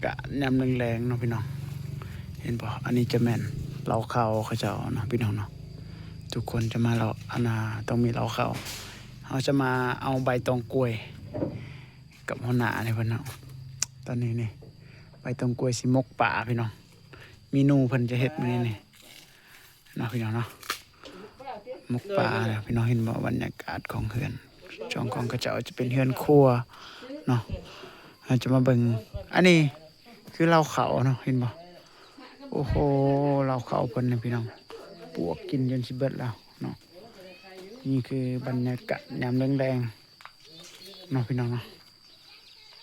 ากาศยามแรงๆเนาะพี่น้องเห็นป่ะอันนี้จะแม่นเราเข้าเขาเจ้าเนาะพี่น้องเนาะทุกคนจะมาเราอาณาต้องมีเราเข้าเขาจะมาเอาใบตองกล้วยกับหัวหน้าเนี่ยพี่น้องตอนนี้นี่ใบตองกล้วยสิมกป่าพี่น้องเมนูเพิ่นจะเฮ็ดมื้อนี้นี่เนาะพี่น้องเนาะมกป่าเนี่ยพี่น้องเห็นบ่บรรยากาศของเฮือนจองของกระเจ้าจะเป็นเฮือนครัวเนาะเราจะมาเบิ่งอันนี้คือเราเขาเนาะเห็นบ่โอ้โหเราเขาเพิ่นนะพี่น้องปวกกินจนสิเบิดแล้วเนาะนี่คือบรรยากาศยามแรงๆเนาะพี่น้องเนาะ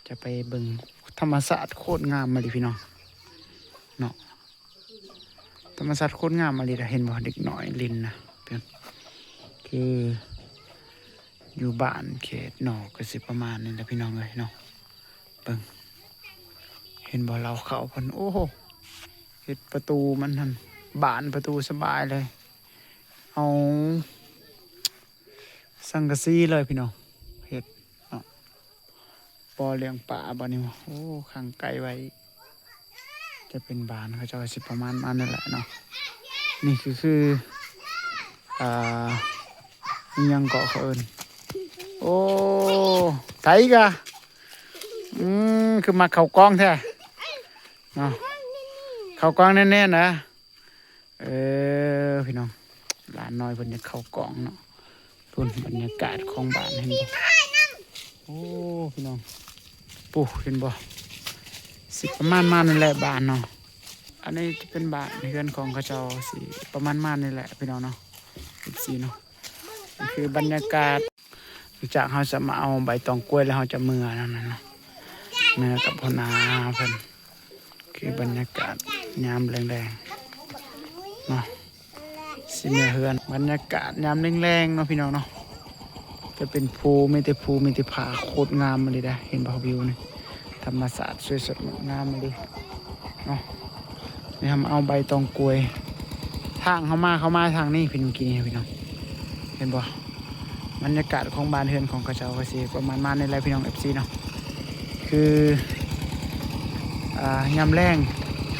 จะไปเบิ่งธรรมศาสตร์โคตรงามมาดิพี่น้องเนาะธรรมศาสตร์โคตรงามมาดิเห็นบ่เด็กน้อยลินนะเพื่อนคืออยู่บ้านเขตนอกก็สิประมาณนี้แหละพี่น้องเลยเนาะเบิ่งเห็นบ่เราเข้าเพิ่นโอ้โหเฮ็ดประตูมันหั่นบานประตูสบายเลยเอาสังกะสีเลยพี่น้องเฮ็ดเนาะปอเลี้ยงปลาบ่นี่โอ้ขังไก่ไว้จะเป็นบานเขาเจ้าสิประมาณนั้นนั่นแหละเนาะนี่คืออิหยังเกาะเขาเอิ้นโอ้ไถกะคือมาเข้ากองแท้เนาะเข้ากองแน่ๆนะพี่น้องหลานน้อยเพิ่นจะเข้ากองเนาะพุ่นบรรยากาศของบ้านเห็นบ่โอ้พี่น้องปู่เห็นบ่สิประมาณนั่นแหละบ้านเนาะอันนี้จะเป็นบ้านเรือนของเขาเจ้าสิประมาณนี่แหละพี่น้องเนาะ14เนาะนี่คือบรรยากาศจากเขาจะมาเอาใบตองกล้วยแล้วเขาจะเมื่อนั่นเนาะเมื่อกับพ่อนาเพิ่นคือบรรยากาศยามแรงๆเนาะสิเมื่อเฮือนบรรยากาศยามแรงๆเนาะพี่น้องเนาะจะเป็นภูมีแต่ภูมีแต่ผาโคตรงามมาเลยนะเห็นบ่วิวนี่ธรรมศาสตร์สวยสดงามมาเลยเนาะนี่ทำเอาใบตองกล้วยทางเข้ามาทางนี้พี่น้องกินพี่น้องเห็นบ่บรรยากาศของบ้านเฮือนของกระเจ้าก็สิประมาณในไรพี่น้อง FC เนาะคือยามแรง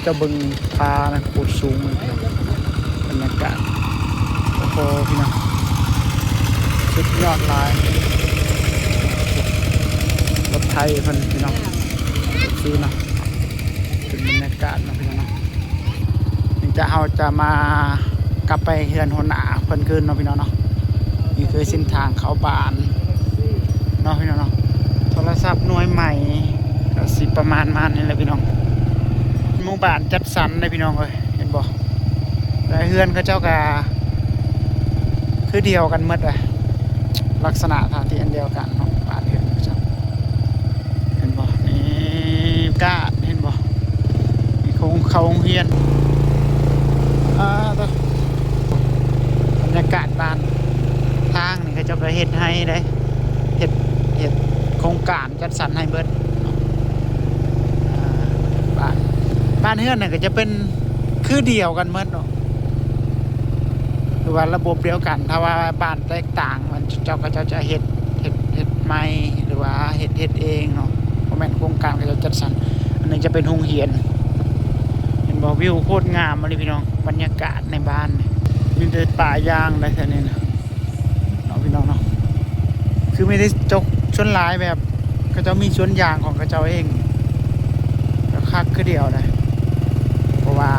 จะบึงพานะโคตรสูงเลยบรรยากาศโอ้โหพี่น้องสุดยอดลายรถไทยเพิ่นพี่น้องซื้อเนาะเป็นบรรยากาศนะพี่น้องเนาะนี่จะเอาจะมากลับไปเฮือนหัวหน้าเพิ่นคืนเนาะพี่น้องเนาะนี่คือเส้นทางเขาบ้านเนาะพี่น้องเนาะโทรศัพท์หน่วยใหม่ก็สิประมาณนี่แหละพี่น้องหมู่บ้านจัดสรรเลยพี่น้องเอ้ยเห็นบ่แต่เฮือนเขาเจ้าก็คือเดียวกันหมดเลยลักษณะทางที่อันเดียวกันเนาะบ้านเฮือนเขาเจ้าเห็นบ่นี่กาดเห็นบ่นี่เขาโรงเรียนบรรยากาศบ้านทางนี่เขาเจ้าก็เฮ็ดให้ได้เฮ็ดโครงการจัดสรรให้เบิดบ้านเฮือนเนี่ยก็จะเป็นคือเดียวกันหมดเนาะคือว่าระบบเดียวกันถ้าว่าบ้านแตกต่างมันเจ้าก็จะเฮ็ดใหม่หรือว่าเฮ็ดเองเนาะบ่แม่นโครงการก็จะจัดสรรอันนึงจะเป็นโรงเรียนเห็นบ่วิวโคตรงามเลยพี่น้องบรรยากาศในบ้านมีแต่ป่ายางได้แค่นี้นะเนาะพี่น้องเนาะคือไม่ได้จกชนหลายแบบเขาเจ้ามีสวนยางของเขาเจ้าเองก็คักคือเดียวนะเพราะว่า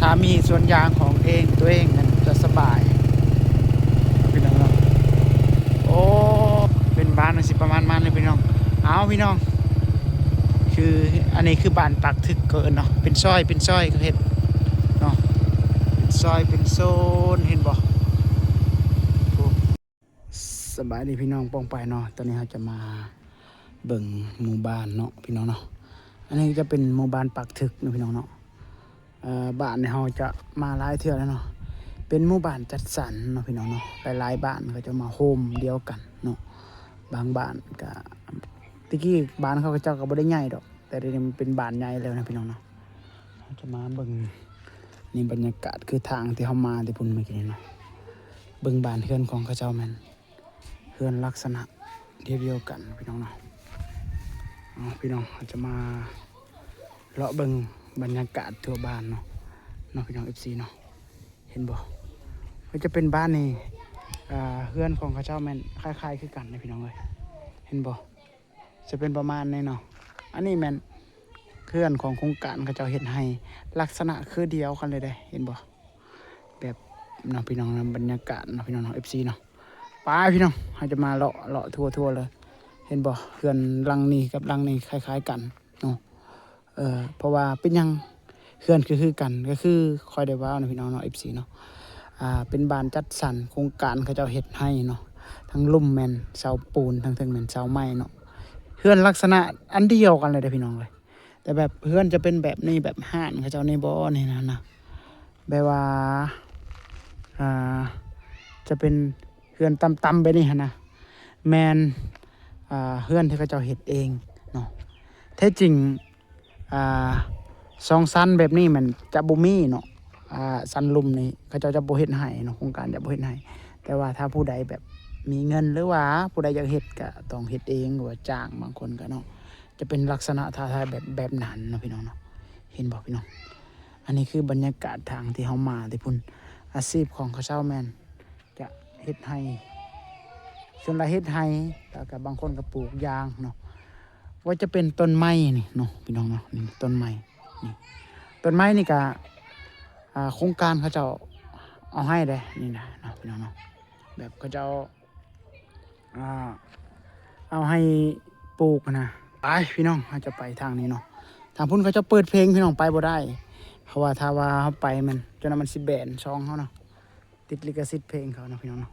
ถ้ามีสวนยางของตัวเองนั้นจะสบายพี่น้องเนาะโอ้เป็นบ้านสิประมาณเลยพี่น้องเอาพี่น้องคืออันนี้คือบ้านปักทึกเกินเนาะเป็นซอยก็เห็นเนาะเป็นซอยเป็นโซนเห็นบ่สบายดีพี่น้องป้องไปเนาะตอนนี้เราจะมาเบิ่งหมู่บ้านเนาะพี่น้องเนาะอันนี้จะเป็นหมู่บ้านปักทึกนะพี่น้องเนาะบ้านเนี่ยเราจะมาหลายเทื่อแล้วเนาะเป็นหมู่บ้านจัดสรรเนาะพี่น้องเนาะหลายบ้านเขาจะมาโฮมเดียวกันเนาะบางบ้านก็ตะกี้บ้านเขาก็เจ้าก็บ่ได้ใหญ่ดอกแต่เดี๋ยวนี้มันเป็นบ้านใหญ่แล้วนะพี่น้องเนาะเราจะมาเบิ่งนี่บรรยากาศคือทางที่เขามาที่พุ่นเมื่อกี้เนาะเบิ่งบ้านเฮือนของเขาเจ้าแม่นเฮือนลักษณะเดียวกันพี่น้องเนาะ พี่น้องอาจจะมาเลาะเบิ่งบรรยากาศทั่วบ้านเนาะพี่น้อง FC เนาะเห็นบ่ก็จะเป็นบ้านนี่เฮือนของเขาเจ้าแม่นคล้ายๆคือกันนะพี่น้องเลยเห็นบ่จะเป็นประมาณนี้เนาะอันนี้แม่นเฮือนของโครงการเขาเจ้าเฮ็ดให้ลักษณะคือเดียวกันเลยได้เห็นบ่แบบเนาะพี่น้องบรรยากาศเนาะพี่น้อง FC เนาะไปพี่น้องเราจะมาเลาะทั่วเลยเห็นบ่เฮือนหลังนี้กับหลังนี้คล้ายๆกันเนาะเพราะว่าเป็นยังเฮือนคือกันก็คือคอยได้ว่าเนาะพี่น้องเนาะ FC เนาะเป็นบ้านจัดสรรโครงการเขาเจ้าเฮ็ดให้เนาะทั้งลุ่มแม่นเสาปูนทั้งแม่นเสาไม้เนาะเฮือนลักษณะอันเดียวกันเลยเด้อพี่น้องเลยแต่แบบเฮือนจะเป็นแบบนี้แบบห้านเขาเจ้าในบ่อนี่นะแบบว่าจะเป็นเฮือนต่ำๆไปนี่หั่นนะแม่นเฮือนที่เขาเจ้าเฮ็ดเองเนาะแท้จริงสองชั้นแบบนี้มันจะบ่มีเนาะสันลุมนี่เขาจะบ่เฮ็ดให้เนาะโครงการจะบ่เฮ็ดให้แต่ว่าถ้าผู้ใดแบบมีเงินหรือว่าผู้ใดอยากเฮ็ดก็ต้องเฮ็ดเองหรือว่าจ้างบางคนก็เนาะจะเป็นลักษณะท่าทางแบบนั้นเนาะพี่น้องเนาะเห็นบ่พี่น้องอันนี้คือบรรยากาศทางที่เฮามาที่พุ่นอาชีพของเขาเจ้าแม่นจะเฮ็ดให้ส่วนละเฮ็ดให้แล้วก็บางคนก็ปลูกยางเนาะว่าจะเป็นต้นไม้นี่เนาะพี่น้องเนาะนี่ต้นไม้นี่ต้นไม้นี่ก็โครงการเขาจะเอาให้เลยนี่นะเนาะพี่น้องเนาะแบบเขาจะเอาให้ปลูกนะไปพี่น้องเขาจะไปทางนี้เนาะทางพุ่นเขาจะเปิดเพลงพี่น้องไปบ่ได้เพราะว่าถ้าว่าเขาไปมันจนมันสิแบนช่องเขาเนาะติดลิขสิทธิ์เพลงเขาเนาะพี่น้องเนาะ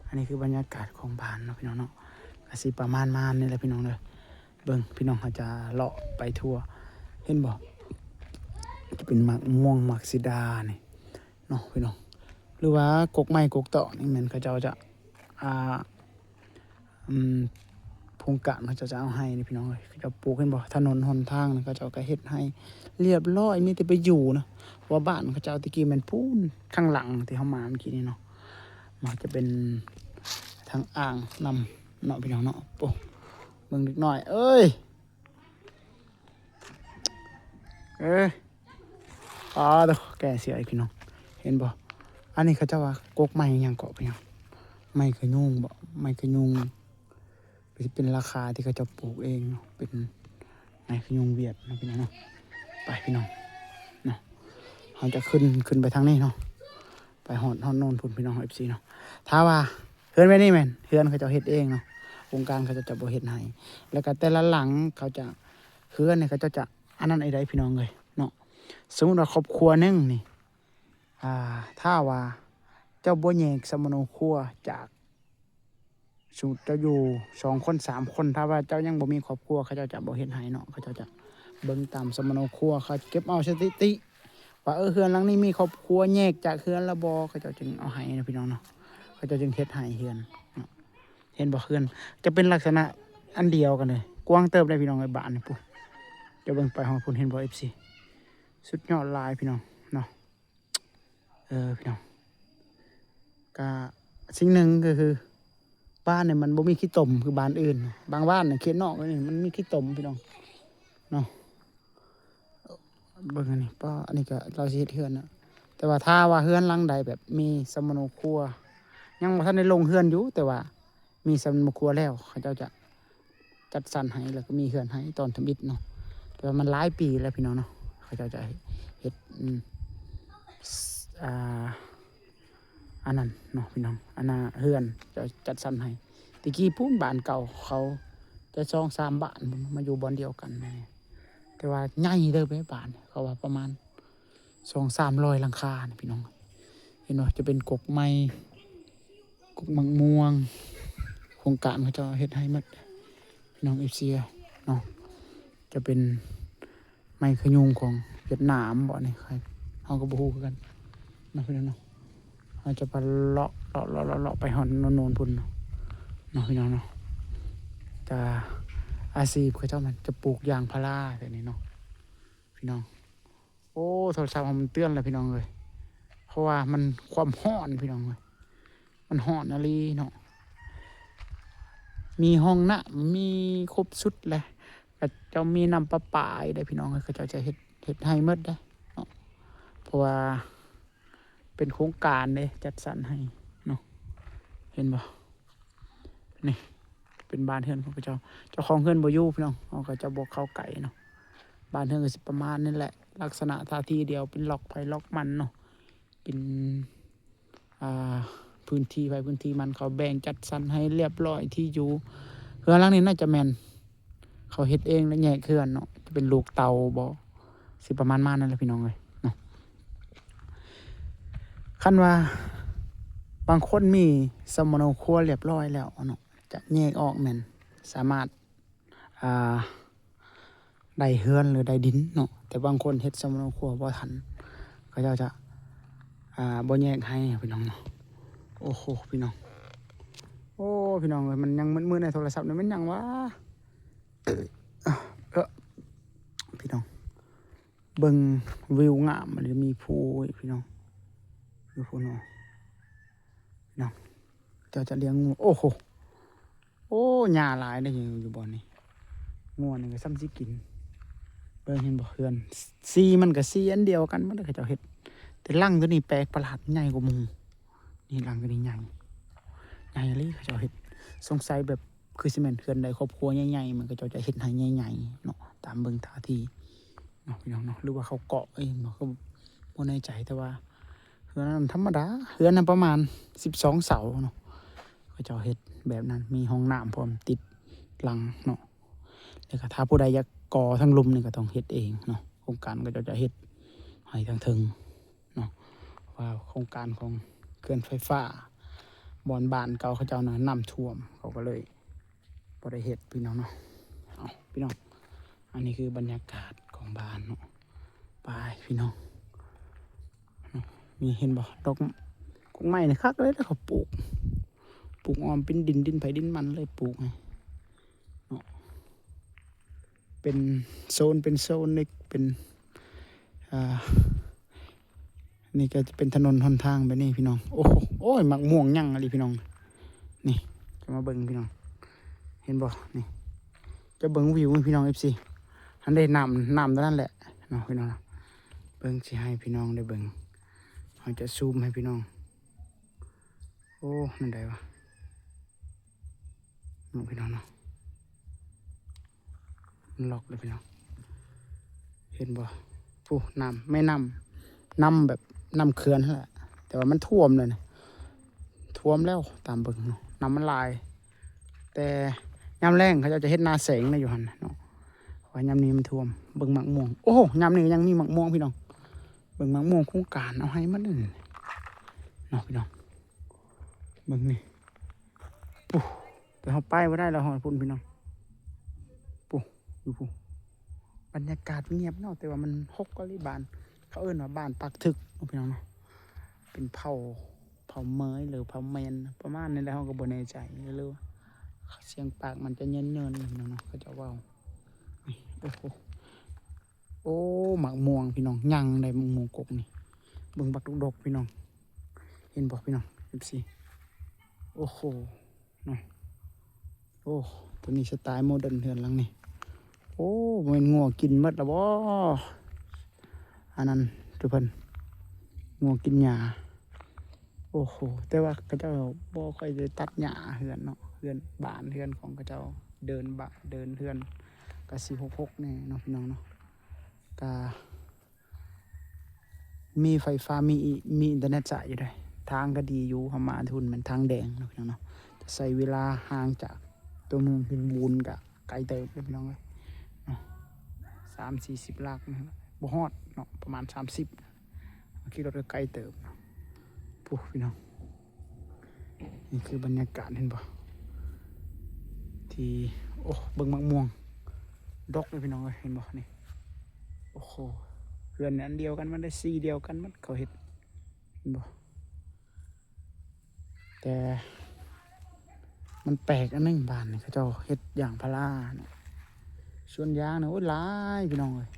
อันนี้คือบรรยากาศของบ้านเนาะพี่น้องเนาะอาศิประมาณนี่แหละพี่น้องเลยเบิ่งพี่น้องเขาจะเลาะไปทั่วเห็นบ่จะเป็นหมากม่วงหมากสีดานี่เนาะพี่น้องหรือว่ากกไม้กกตอกนี่มันเขาเจ้าจะโครงการเขาจะเอาให้นี่พี่น้องเลยเขาจะปลูกขึ้นบ่ถนนหนทางเขาจะก็เฮ็ดให้เรียบร้อยมีแต่ไปอยู่นะว่าบ้านเขาเจ้าตะกี้มันพูนข้างหลังที่เขามาเมื่อกี้นี่เนาะมันจะเป็นทางอ่างนำเนาะพี่น้องเนาะปุ๊บเบิ่งนิดหน่อยเอ้ยตัวแก่เสียอีกพี่น้องเห็นบ่อันนี้เขาจะว่ากกไม้ยังเกาะไปยังไม้ขยุงบ่ไม้ขยุงเป็นราคาที่เขาจะปลูกเองเนาะเป็นไม้ขยุงเวียดนะพี่น้องเนาะไปพี่น้องเนาะเราจะขึ้นไปทางนี้เนาะไปหอดโน่นพุ่นพี่น้อง FC เนาะถ้าว่าเฮือนไว้นี่แม่นเฮือนเขาจะเฮ็ดเองเนาะโครงการเขาจะบ่เฮ็ดให้แล้วก็แต่ละหลังเขาจะเฮือนเนี่ยเขาจะอันนั้นไอ้ใดพี่น้องเลยเนาะสมมุติว่าครอบครัวนึงนี่ถ้าว่าเจ้าบ่แยกสมโนครัวจากสูตรจะอยู่2 คน3 คนถ้าว่าเจ้ายังบ่มีครอบครัวเขาจะบ่เฮ็ดให้เนาะเขาจะเบิ่งตามสมโนครัวเขาเก็บเอาสถิติว่าเฮือนหลังนี้มีครอบครัวแยกจากเฮือนละบ่เขาจะจึงเอาให้นะพี่น้องเนาะเขาจะจึงเฮ็ดให้เฮือนเนาะเห็นบ่เฮือนจะเป็นลักษณะอันเดียวกันเลยกว้างเติบได้พี่น้องไอ้บ้านนี่ปุ๊จะเบิ่งไปห้องพุ่นเห็นบ่ FC สุดยอดลายพี่น้องเนาะพี่น้องก็สิ่งหนึ่งก็คือบ้านเนี่ยมันบ่มีขี้ตมคือบ้านอื่นบางบ้านเนี่ยเขตนอกนี่มันมีขี้ตมพี่น้องเนาะเบิ่งอันนี้ป้าอันนี้ก็เราสิเฮ็ดเฮือนนะแต่ว่าถ้าว่าเฮือนหลังใดแบบมีสมโนครัวยังบ่ทันได้ลงเฮือนอยู่แต่ว่ามีสมโนครัวแล้วเขาเจ้าจะจัดสรรให้แล้วก็มีเฮือนให้ตอนทำอิฐเนาะแต่ว่ามันหลายปีแล้วพี่น้องเนาะเขาเจ้าจะเฮ็ดอันนั้นเนาะพี่น้องอันน่ะเฮือนจะจัดสรรให้ตะกี้พูนบ้านเก่าเขาจะ2-3 บ้านมาอยู่บ่อนเดียวกันแต่ว่าใหญ่เด้อไปบ้านเขาว่าประมาณ200-300หลังคาพี่น้องเห็นบ่จะเป็นกกไม้กกมังม่วงโครงการเขาจะเฮ็ดให้หมดพี่น้องเอเชียเนาะจะเป็นไม้ขยุงของเวียดนามบ่นี่ใครเฮาก็บ่ฮู้คือกันเนาะพี่น้องเนาะเราจะไปเลาะไปหอนโน่นพุ่นเนาะพี่น้องเนาะแต่อาชีพเขาเจ้ามันจะปลูกยางพาราแบบนี้เนาะพี่น้องโอ้โทรศัพท์มันเตือนแล้วพี่น้องเลยเพราะว่ามันความร้อนพี่น้องเลยมันร้อนอะไรเนาะมีห้องน้ำมีครบชุดเลย ก็เจ้ามีน้ำประปาได้พี่น้องเขาเจ้าจะเฮ็ดให้หมดได้เนาะเพราะว่าเป็นโครงการเด้จัดสรรให้เนาะเห็นบ่นี่เป็นบ้านเฮือนของเจ้าของเฮือนบ่อยู่พี่น้องเขาก็จะบ่เข้าไก่เนาะบ้านเฮือนก็สิประมาณนี้แหละลักษณะท่าทีเดียวเป็นล็อกไผล็อกมันเนาะเป็นอ่าพื้นที่ไผพื้นที่มันเขาแบ่งจัดสรรให้เรียบร้อยที่อยู่เฮือนหลังนี้น่าจะแม่นเขาเฮ็ดเองแล้วแยกเฮือนเนาะจะเป็นลูกเตาบ่สิประมาณนั่นแหละพี่น้องเอ้ยเนาะคันว่าบางคนมีสมโนครัวเรียบร้อยแล้วเนาะจะแยกออกแม่นสามารถอ่าได้เฮือนหรือได้ดินเนาะแต่บางคนเฮ็ดสมโนครัวบ่ทันเขาเจ้าจะบ่แยกให้พี่น้องเนาะโอ้โหพี่น้องโอ้พี่น้องเอ้ยมันยังมืดๆในโทรศัพท์นี่มันยังวะพี่น้องเบิ่งวิวงามมันจะมีภูพี่น้องดูภูเนาะพี่น้องเจ้าจะเลี้ยงงูโอ้โหโอ้หญ้าหลายได้อยู่บ่อนนี้งูนี่ก็ซ้ำสิกินเบิ่งเห็นบ่เฮือนสีมันก็สีอันเดียวกันมันก็เจ้าเฮ็ดแต่รังตัวนี้แปลกประหลาดใหญ่กว่าหมู่นี่รังตัวนี้ใหญ่เลยเขาเจ้าเฮ็ดสงสัยแบบคือสิแม่นเฮือนใดครอบครัวใหญ่ๆมันก็เจ้าจะเฮ็ดให้ใหญ่ๆเนาะตามเบิ่งท่าทีเนาะพี่น้องเนาะหรือว่าเขาเกาะเองเนาะก็บ่แน่ใจแต่ว่าเฮือนนั้นธรรมดาเฮือนนั้นประมาณ12เสาเนาะเขาเจ้าเฮ็ดแบบนั้นมีห้องน้ำพร้อมติดหลังเนาะแล้วก็ถ้าผู้ใดอยากก่อทั้งลุมนี่ก็ต้องเฮ็ดเองเนาะโครงการก็จะเฮ็ดให้ทั้งถึงเนาะว่าโครงการของเขื่อนไฟฟ้าบ่อนบ้านเก่าเขาเจ้าน่ะน้ำท่วมเขาก็เลยบ่ได้เฮ็ดพี่น้องเนาะเอาพี่น้องอันนี้คือบรรยากาศของบ้านเนาะไปพี่น้องมีเห็นบ่ดอกกงไม้นี่คักเลยแล้วเขาปลูกอ้อมเป็นดินไผดินมันเลยปลูกไงเนาะเป็นโซนนี่เป็นนี่ก็จะเป็นถนนหนทางไปนี่พี่น้องโอ้โหโอ้ยมักม่วงยั่งอะไรพี่น้องนี่จะมาเบิ่งพี่น้องเห็นบ่นี่จะเบิ่งวิวพี่น้อง FC อันได้น้ำนั่นแหละเนาะพี่น้องเบิ่งสิให้พี่น้องได้เบิ่งเราจะซูมให้พี่น้องโอ้นั่นได้วะเนาะพี่น้องเนาะมันล็อกเลยพี่น้องเห็นบ่ผู้น้ำไม่น้ำแบบน้ำเขื่อนนั่นแหละแต่ว่ามันท่วมเลยนะท่วมแล้วตามเบิ่งเนาะน้ำมันลายแต่ยามแรงเขาจะเฮ็ดนาแสงนะอยู่หั่นเนาะว่ายามนี้มันท่วมเบิ่งหมักม่วงโอ้ยามนี้ยังมีหมักม่วงพี่น้องเบิ่งหมักม่วงโครงการเอาให้มันนั่นเนาะพี่น้องเบิ่งนี่ปุ๊แต่เฮาไปบ่ได้แล้วฮอดพุ่นพี่น้องปุ๊อยู่ปุ๊บรรยากาศเงียบเนาะแต่ว่ามันฮกกะลิบานเขาเอิ้นว่าบ้านปากถึกพี่น้องเนาะเป็นเผ่าเมยหรือเผ่าเมนประมาณนี้แหละเฮาก็บ่แน่ใจหรือเสียงปากมันจะเยินๆพี่น้องเนาะเขาจะเว้าโอ้โหโอ้หมักม่วงพี่น้องยังได้หมักม่วงกกนี่เบิ่งบักดกพี่น้องเห็นบ่พี่น้อง FC โอ้โหเนาะโอ้ตัวนี้สไตล์โมเดิร์นเทือนหลังนี่โอ้มันงัวกินหมดแล้วบ่อันนั้นทุกเพิ่นงัวกินหญ้าโอ้โหแต่ว่าเขาเจ้าบ่ค่อยได้ตัดหญ้าเฮือนเนาะเฮือนบ้านเฮือนของเขาเจ้าเดินเฮือนก็สิ66แน่เนาะพี่น้องเนาะก็มีไฟฟ้ามีอินเทอร์เน็ตสายอยู่ด้วยทางก็ดีอยู่เฮามาทุนมันทางแดงเนาะพี่น้องเนาะจะใช้เวลาห่างจากตัวเมืองพิบูลก็ไกลเติบเลยพี่น้องเอ้ยเนาะ30-40ลักนะครับบ่ฮอดเนาะประมาณ30ขี่รถก็ไกลเติบปุ๊พี่น้องนี่คือบรรยากาศเห็นบ่ที่โอ้เบิ่งมะม่วงดกเลยพี่น้องเอ้ยเห็นบ่นี่โอ้โหเรือนอันเดียวกันมันได้สีเดียวกันมันเขาเฮ็ดเห็นบ่แต่มันแปลกอันนึงบ้านนี่เขาเจ้าเฮ็ดอย่างพาราเนาะสวนยางนะโอ้ยหลายพี่น้องเอ้ย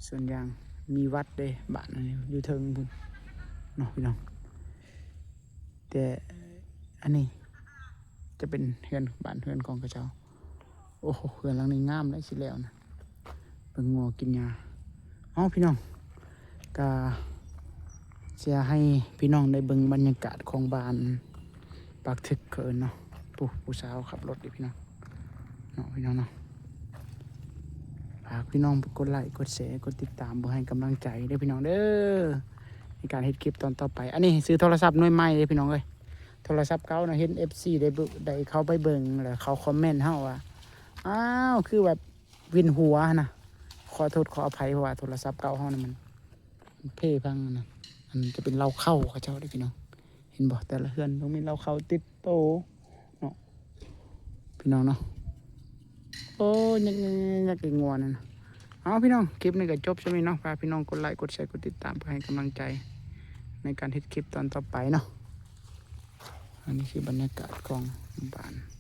สวนยางมีวัดเด้บ้านอันนี้อยู่เทิงพุ่นเนาะพี่น้องแต่อันนี้จะเป็นเฮือนบ้านเฮือนของเขาเจ้า โอ้โหเขื่อนหลังนี้งามเลยสิแล้วนะเบิ่งงัวกินหญ้าอ๋อพี่น้องกาจะให้พี่น้องได้เบิ่งบรรยากาศของบ้านปากทึกเกินเนาะผู้สาวขับรถดิพี่น้องเนาะพี่น้องเนาะฝากพี่น้องกดไลค์กดแชร์กดติดตามเพื่อให้กำลังใจได้พี่น้องเด้อในการเฮ็ดคลิปตอนต่อไปอันนี้ซื้อโทรศัพท์หน่วยใหม่เลยพี่น้องเอ้ยโทรศัพท์เก่านะเห็น FC ได้เข้าไปเบิ่งแล้วเขาคอมเมนต์เฮาว่าอ้าวคือแบบวินหัวนะขอโทษขออภัยเพราะว่าโทรศัพท์เก่าเฮานะมันเพ่พังนะมันจะเป็นเราเข้าเขาเจ้าได้พี่น้องเห็นบ่แต่ละเฮือนต้องมีเราเข้าติดโตเนาะพี่น้องเนาะโอ้ยักกินงัวนั่นนะเอาพี่น้องคลิปนี้ก็จบใช่ไหมเนาะฝากพี่น้องกดไลค์กดแชร์กดติดตามเพื่อให้กำลังใจในการเฮ็ดคลิปตอนต่อไปเนาะอันนี้คือบรรยากาศของบ้าน